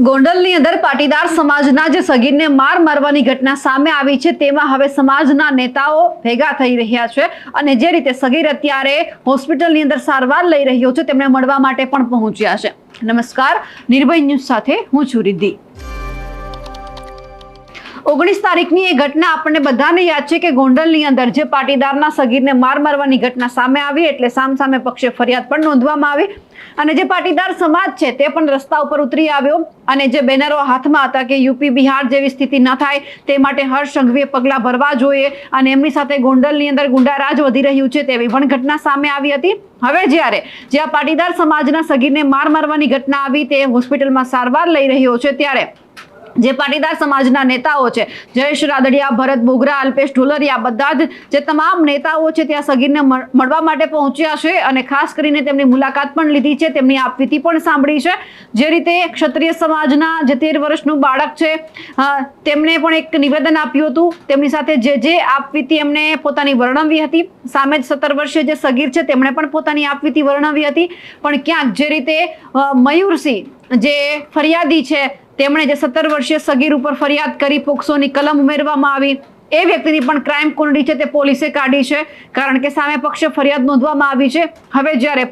ગોંડલની અંદર પાટીદાર સમાજના જે સગીરને માર મારવાની ઘટના સામે આવી છે, તેમાં હવે સમાજના નેતાઓ ભેગા થઈ રહ્યા છે અને જે રીતે સગીર અત્યારે હોસ્પિટલની અંદર સારવાર લઈ રહ્યો છે, તેમને મળવા માટે પણ પહોંચ્યા છે. નમસ્કાર, નિર્ભય ન્યૂઝ સાથે હું છું રિદ્ધિ. 19 તારીખની એ ઘટના આપણને બધાને યાદ છે કે ગોંડલની અંદર જે પાટીદારના સગીરને માર મારવાની ઘટના સામે આવી એટલે સામસામે પક્ષે ફરિયાદ પણ નોંધવામાં આવી અને જે પાટીદાર સમાજ છે તે પણ રસ્તા ઉપર ઉતરી આવ્યો અને જે બેનરો હાથમાં હતા કે યુપી બિહાર જેવી સ્થિતિ ન થાય તે માટે હર્ષ સંઘવીએ પગલાં ભરવા જોઈએ અને એમની સાથે ગોંડલની અંદર ગુંડારાજ વધી રહ્યું છે તેવી પણ ઘટના સામે આવી હતી. હવે જ્યારે જે આ પાટીદાર સમાજના સગીરને માર મારવાની ઘટના આવી તે હોસ્પિટલમાં સારવાર લઈ રહ્યો છે, ત્યારે જે પાટીદાર સમાજના નેતાઓ છે, જયેશ રાદડિયા, ભરત બોગરા, અલ્પેશ ઢોલરિયા, બધા જ જે તમામ નેતાઓ છે ત્યાં સગીરને મળવા માટે પહોંચ્યા છે અને ખાસ કરીને તેમની મુલાકાત પણ લીધી છે, તેમની આપવીતી પણ સાંભળી છે. જે રીતે ક્ષત્રિય સમાજના જે 13 વર્ષનું બાળક છે તેમને પણ એક નિવેદન આપ્યું હતું, તેમની સાથે જે આપવીતી એમને પોતાની વર્ણવી હતી. સામે જ 17 વર્ષીય જે સગીર છે તેમણે પણ પોતાની આપવીતી વર્ણવી હતી. પણ ક્યાંક જે રીતે મયુરસિંહ જે ફરિયાદી છે તેમણે જે 17 વર્ષીય સગીર ઉપર ફરિયાદ કરી પોક્સોની કલમ ઉમેરવામાં આવી, એ વ્યક્તિની પણ ક્રાઇમ કુંડળી છે તે પોલીસે કાઢી છે કારણ કે સામે પક્ષે ફરિયાદ નોંધવામાં આવી છે. હવે જ્યારે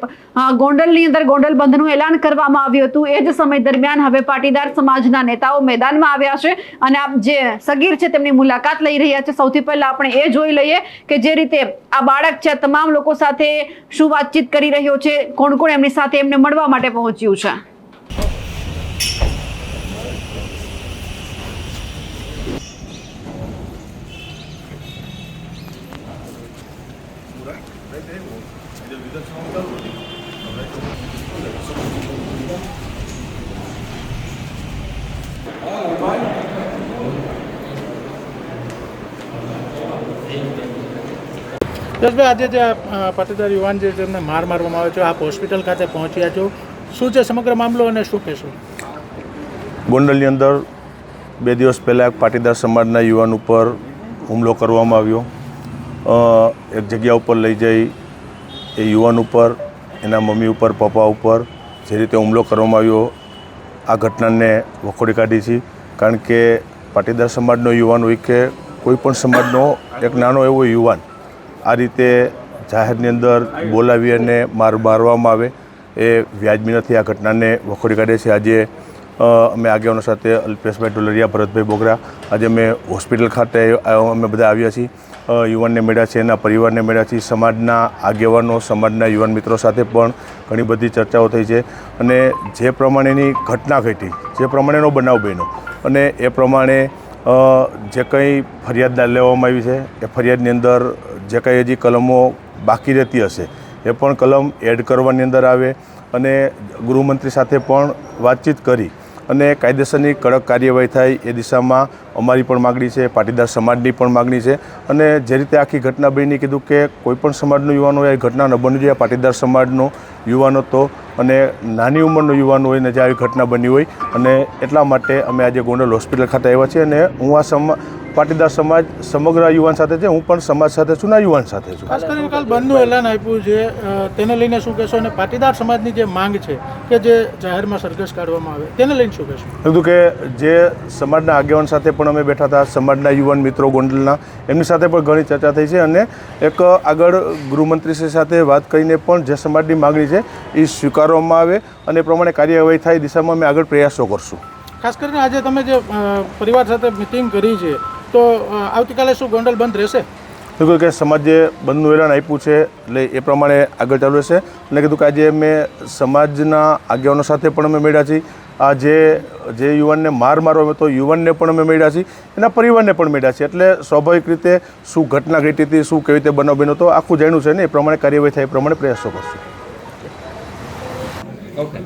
ગોંડલની અંદર ગોંડલ બંધનું એલાન કરવામાં આવ્યું હતું એ જ સમય દરમિયાન હવે પાટીદાર સમાજના નેતાઓ મેદાનમાં આવ્યા છે અને આ જે સગીર છે તેમની મુલાકાત લઈ રહ્યા છે. સૌથી પહેલા આપણે એ જોઈ લઈએ કે જે રીતે આ બાળક છે તમામ લોકો સાથે શું વાતચીત કરી રહ્યો છે, કોણ કોણ એમની સાથે એમને મળવા માટે પહોંચ્યું છે. યશભાઈ, આજે જે પાટીદાર યુવાન જે તેમને માર મારવામાં આવે છે, આપ હોસ્પિટલ ખાતે પહોંચ્યા છો, શું છે સમગ્ર મામલો અને શું કહેશો? ગોંડલની અંદર 2 દિવસ પહેલાં એક પાટીદાર સમાજના યુવાન ઉપર હુમલો કરવામાં આવ્યો. એક જગ્યા ઉપર લઈ જઈ એ યુવાન ઉપર, એના મમ્મી ઉપર, પપ્પા ઉપર જે રીતે હુમલો કરવામાં આવ્યો, આ ઘટનાને વખોડી કાઢી છે. કારણ કે પાટીદાર સમાજનો યુવાન હોય કે કોઈ પણ સમાજનો એક નાનો એવો યુવાન આ રીતે જાહેરની અંદર બોલાવી અને મારવામાં આવે એ વ્યાજબી નથી. આ ઘટનાને વખોડી કાઢે છે. આજે અમે આગેવાનો સાથે અલ્પેશભાઈ ઢોલરિયા, ભરતભાઈ બોગરા, આજે અમે હોસ્પિટલ ખાતે અમે બધા આવ્યા છીએ. યુવાનને મળ્યા છે, એના પરિવારને મળ્યા છીએ, સમાજના આગેવાનો, સમાજના યુવાન મિત્રો સાથે પણ ઘણી બધી ચર્ચાઓ થઈ છે અને જે પ્રમાણેની ઘટના ઘટી, જે પ્રમાણેનો બનાવ બન્યો અને એ પ્રમાણે જે કંઈ ફરિયાદ લેવામાં આવી છે એ ફરિયાદની અંદર જે કંઈ હજી કલમો બાકી રહેતી હશે એ પણ કલમ એડ કરવાની અંદર આવે અને ગૃહમંત્રી સાથે પણ વાતચીત કરી અને કાયદેસરની કડક કાર્યવાહી થાય એ દિશામાં અમારી પણ માગણી છે, પાટીદાર સમાજની પણ માગણી છે. અને જે રીતે આખી ઘટના બની, કીધું કે કોઈપણ સમાજનો યુવાન હોય એ ઘટના ન બનવી જોઈએ. પાટીદાર સમાજનો યુવાન હતો અને નાની ઉંમરનો યુવાન હોય ને જે આવી ઘટના બની હોય અને એટલા માટે અમે આજે ગોંડલ હોસ્પિટલ ખાતે આવ્યા છીએ અને હું આ પાટીદાર સમાજ સમગ્ર યુવાન સાથે છે, હું પણ સમાજ સાથે છું ને યુવાન સાથે છું. ખાસ કરીને કાલ બંધનું એલાન આપ્યું છે, તેને લઈને શું કહેશો? અને પાટીદાર સમાજની જે માંગ છે કે જે જાહેરમાં સરઘસ કાઢવામાં આવે તેને લઈને શું કહેશો? કીધું કે જે સમાજના આગેવાન સાથે પણ અમે બેઠા હતા, સમાજના યુવાન મિત્રો ગોંડલના, એમની સાથે પણ ઘણી ચર્ચા થઈ છે અને એક આગળ ગૃહમંત્રીશ્રી સાથે વાત કરીને પણ જે સમાજની માગણી છે એ સ્વીકારવામાં આવે અને એ પ્રમાણે કાર્યવાહી થાય દિશામાં અમે આગળ પ્રયાસો કરશું. ખાસ કરીને આજે તમે જે પરિવાર સાથે મિટિંગ કરી છે તો આવતીકાલે શું ગોંડલ બંધ રહેશે? કીધું કે સમાજે બંધનું એલાન આપ્યું છે એટલે એ પ્રમાણે આગળ ચાલુ રહેશે અને કીધું કે આજે અમે સમાજના આગેવાનો સાથે પણ અમે મળ્યા છીએ. આ જે યુવાનને મારવામાં હતો યુવાનને પણ અમે મળ્યા છીએ, એના પરિવારને પણ મળ્યા છીએ. એટલે સ્વાભાવિક રીતે શું ઘટના ઘટી હતી, શું કેવી રીતે બનાવ બન્યો હતો આખું જાણ્યું છે ને એ પ્રમાણે કાર્યવાહી થાય એ પ્રમાણે પ્રયાસો કરશું. ઓકે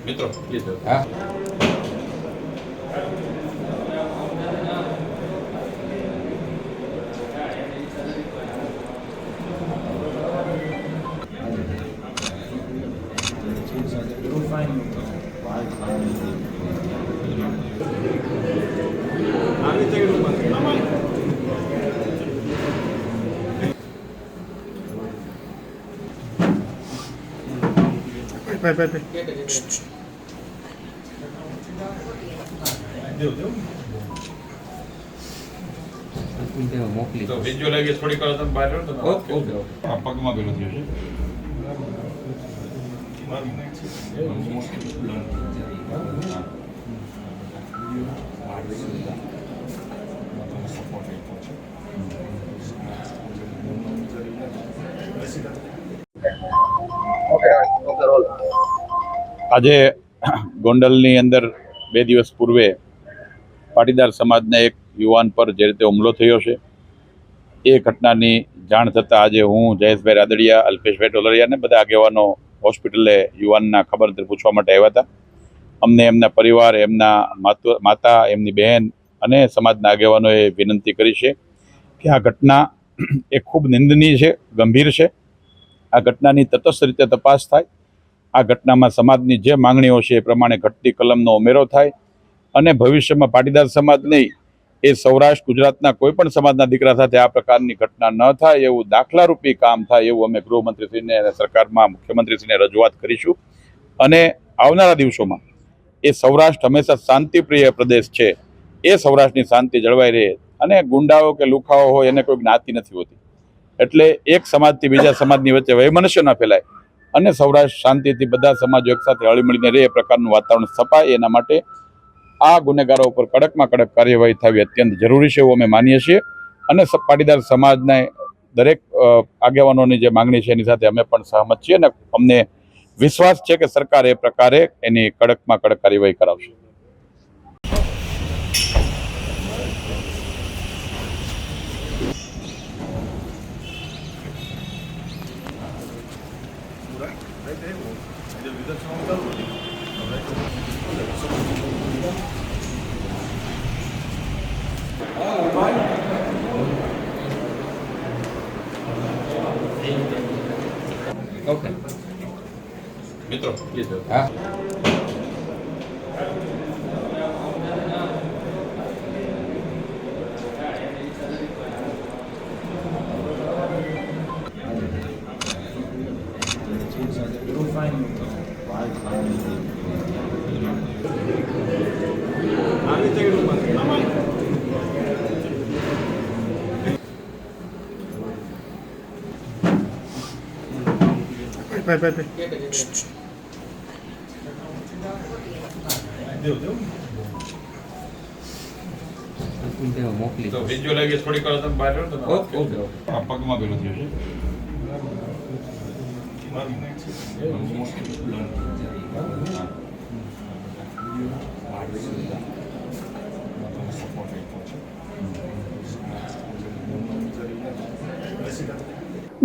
મિત્રો, હા ભાઈ મોકલી તો વિઝ્યુઅલ આવી થોડીક વાર તમે બહાર રહો તો ઓકે આ પગમાં પેલું થયું છે આજે ગોંડલની અંદર 2 દિવસ પૂર્વે પાટીદાર સમાજના એક યુવાન પર જે રીતે હુમલો થયો છે એ ઘટનાની જાણ થતાં આજે હું જયેશભાઈ રાદડિયા, અલ્પેશભાઈ ટોલરિયા અને બધા આગેવાનો હોસ્પિટલે યુવાનના ખબર પૂછવા માટે આવ્યા હતા. અમને એમના પરિવાર, એમના માતા, એમની બહેન અને સમાજના આગેવાનોએ વિનંતી કરી છે કે આ ઘટના એ ખૂબ નિંદનીય છે, ગંભીર છે. આ ઘટનાની તટસ્થ રીતે તપાસ થાય. આ ઘટનામાં સમાજની જે માંગણીઓ છે એ પ્રમાણે ઘટતી કલમનો ઉમેરો થાય અને ભવિષ્યમાં પાટીદાર સમાજ નહીં, એ સૌરાષ્ટ્ર ગુજરાતના કોઈ પણ સમાજના દીકરા સાથે આ પ્રકારની ઘટના ન થાય એવું દાખલારૂપી કામ થાય એવું અમે ગૃહમંત્રીશ્રીને અને સરકારમાં મુખ્યમંત્રીશ્રીને રજૂઆત કરીશું. અને આવનારા દિવસોમાં એ સૌરાષ્ટ્ર હંમેશા શાંતિપ્રિય પ્રદેશ છે, એ સૌરાષ્ટ્રની શાંતિ જળવાઈ રહે. અને ગુંડાઓ કે લુખાઓ હોય એને કોઈ જ્ઞાતિ નથી હોતી, એટલે એક સમાજથી બીજા સમાજની વચ્ચે વૈમનસ્ય ન ફેલાય અને સૌરાષ્ટ્ર શાંતિથી બધા સમાજો એકસાથે હળીમળીને રહે એ પ્રકારનું વાતાવરણ સ્થપાય. એના માટે આ ગુનેગારો ઉપર કડકમાં કડક કાર્યવાહી થવી અત્યંત જરૂરી છે એવું અમે માનીએ છીએ. અને પાટીદાર સમાજના દરેક આગેવાનોની જે માંગણી છે એની સાથે અમે પણ સહમત છીએ અને અમને વિશ્વાસ છે કે સરકાર એ પ્રકારે એની કડકમાં કડક કાર્યવાહી કરાવશે. ઓકે મિત્રો હા મોકલી તો વિઝ્યુઅલ આવી થોડીક વાર તમે બહાર રહો તો ઓકે આ પગમાં પેલું થયું છે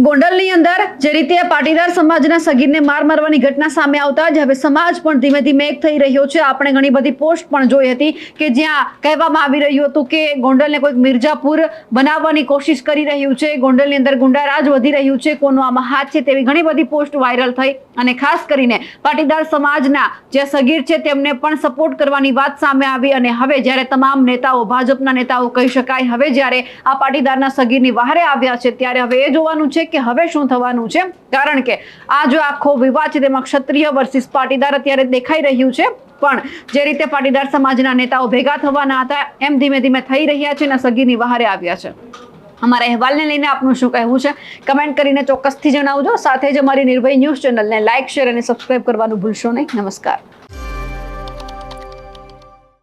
ગોંડલની અંદર જે રીતે પાટીદાર સમાજના સગીરને માર મારવાની ઘટના સામે આવતા જ હવે સમાજ પણ ધીમે ધીમે એક થઈ રહ્યો છે. આપણે ઘણી બધી પોસ્ટ પણ જોઈ હતી કે જ્યાં કહેવામાં આવી રહ્યું હતું કે ગોંડલને કોઈક મિર્જાપુર બનાવવાની કોશિશ કરી રહ્યું છે, ગોંડલની અંદર ગુંડારાજ વધી રહ્યું છે, કોનો આમાં હાથ છે, તેવી ઘણી બધી પોસ્ટ વાયરલ થઈ. અને ખાસ કરીને પાટીદાર સમાજના જે સગીર છે તેમને પણ સપોર્ટ કરવાની વાત સામે આવી. અને હવે જ્યારે તમામ નેતાઓ, ભાજપના નેતાઓ કહી શકાય, હવે જ્યારે આ પાટીદારના સગીરની વહારે આવ્યા છે ત્યારે હવે એ જોવાનું છે કે હવે શું થવાનું છે. કારણ કે આ જો આખો વિવાદ છે તેમાં ક્ષત્રિય વર્સિસ પાટીદાર અત્યારે દેખાઈ રહ્યું છે. પણ જે રીતે પાટીદાર સમાજના નેતાઓ ભેગા થવાના હતા એમ ધીમે ધીમે થઈ રહ્યા છે અને સગીરની વહારે આવ્યા છે. અમારા અહેવાલને લઈને આપનું શું કહેવું છે કમેન્ટ કરીને ચોક્કસથી જણાવજો. સાથે જ અમારી નિર્ભય ન્યૂઝ ચેનલને લાઇક, શેર અને સબસ્ક્રાઇબ કરવાનું ભૂલશો નહીં. નમસ્કાર.